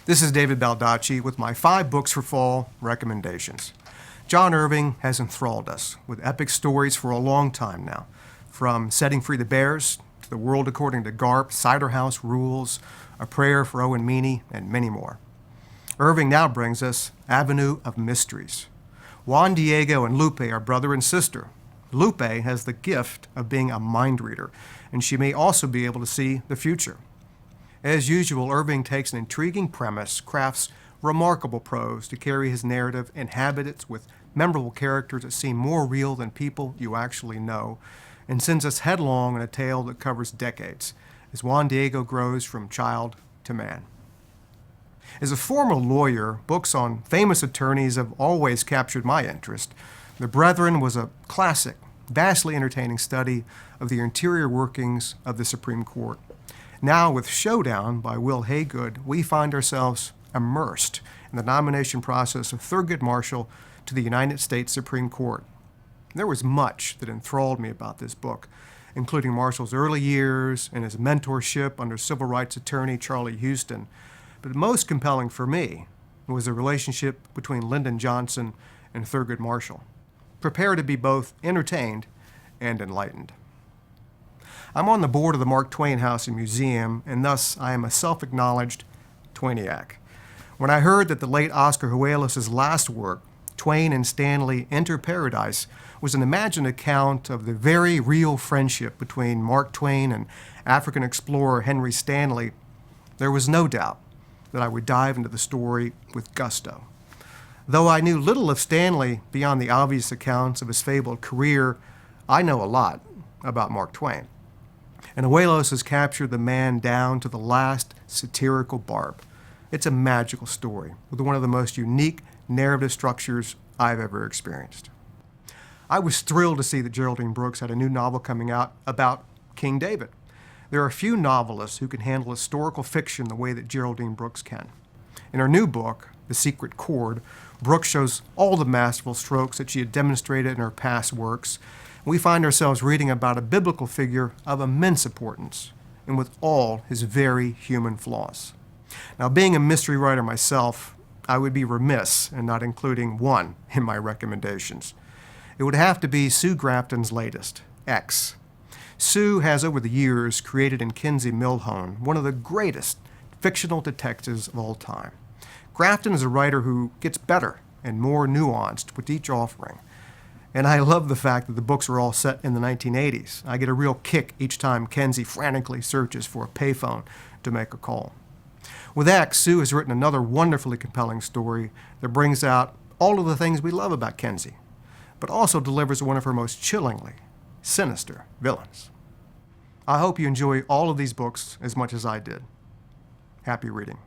This is David Baldacci with my 5 books for fall recommendations. John Irving has enthralled us with epic stories for a long time now, from Setting Free the Bears to The World According to Garp, Cider House Rules, A Prayer for Owen Meany, and many more. Irving now brings us Avenue of Mysteries. Juan Diego and Lupe are brother and sister. Lupe has the gift of being a mind reader, and she may also be able to see the future. As usual, Irving takes an intriguing premise, crafts remarkable prose to carry his narrative, inhabit it with memorable characters that seem more real than people you actually know, and sends us headlong in a tale that covers decades, as Juan Diego grows from child to man. As a former lawyer, books on famous attorneys have always captured my interest. The Brethren was a classic, vastly entertaining study of the interior workings of the Supreme Court. Now, with Showdown by Will Haygood, we find ourselves immersed in the nomination process of Thurgood Marshall to the United States Supreme Court. There was much that enthralled me about this book, including Marshall's early years and his mentorship under civil rights attorney Charlie Houston. But most compelling for me was the relationship between Lyndon Johnson and Thurgood Marshall. Prepare to be both entertained and enlightened. I'm on the board of the Mark Twain House and Museum, and thus I am a self-acknowledged Twainiac. When I heard that the late Oscar Huelos' last work, Twain and Stanley Enter Paradise, was an imagined account of the very real friendship between Mark Twain and African explorer Henry Stanley, there was no doubt that I would dive into the story with gusto. Though I knew little of Stanley beyond the obvious accounts of his fabled career, I know a lot about Mark Twain. And Huelos has captured the man down to the last satirical barb. It's a magical story with one of the most unique narrative structures I've ever experienced. I was thrilled to see that Geraldine Brooks had a new novel coming out about King David. There are few novelists who can handle historical fiction the way that Geraldine Brooks can. In her new book, The Secret Chord, Brooks shows all the masterful strokes that she had demonstrated in her past works. We find ourselves reading about a biblical figure of immense importance and with all his very human flaws. Now, being a mystery writer myself, I would be remiss in not including one in my recommendations. It would have to be Sue Grafton's latest, X. Sue has over the years created in Kinsey Millhone one of the greatest fictional detectives of all time. Grafton is a writer who gets better and more nuanced with each offering. And I love the fact that the books are all set in the 1980s. I get a real kick each time Kinsey frantically searches for a payphone to make a call. With X, Sue has written another wonderfully compelling story that brings out all of the things we love about Kinsey, but also delivers one of her most chillingly sinister villains. I hope you enjoy all of these books as much as I did. Happy reading.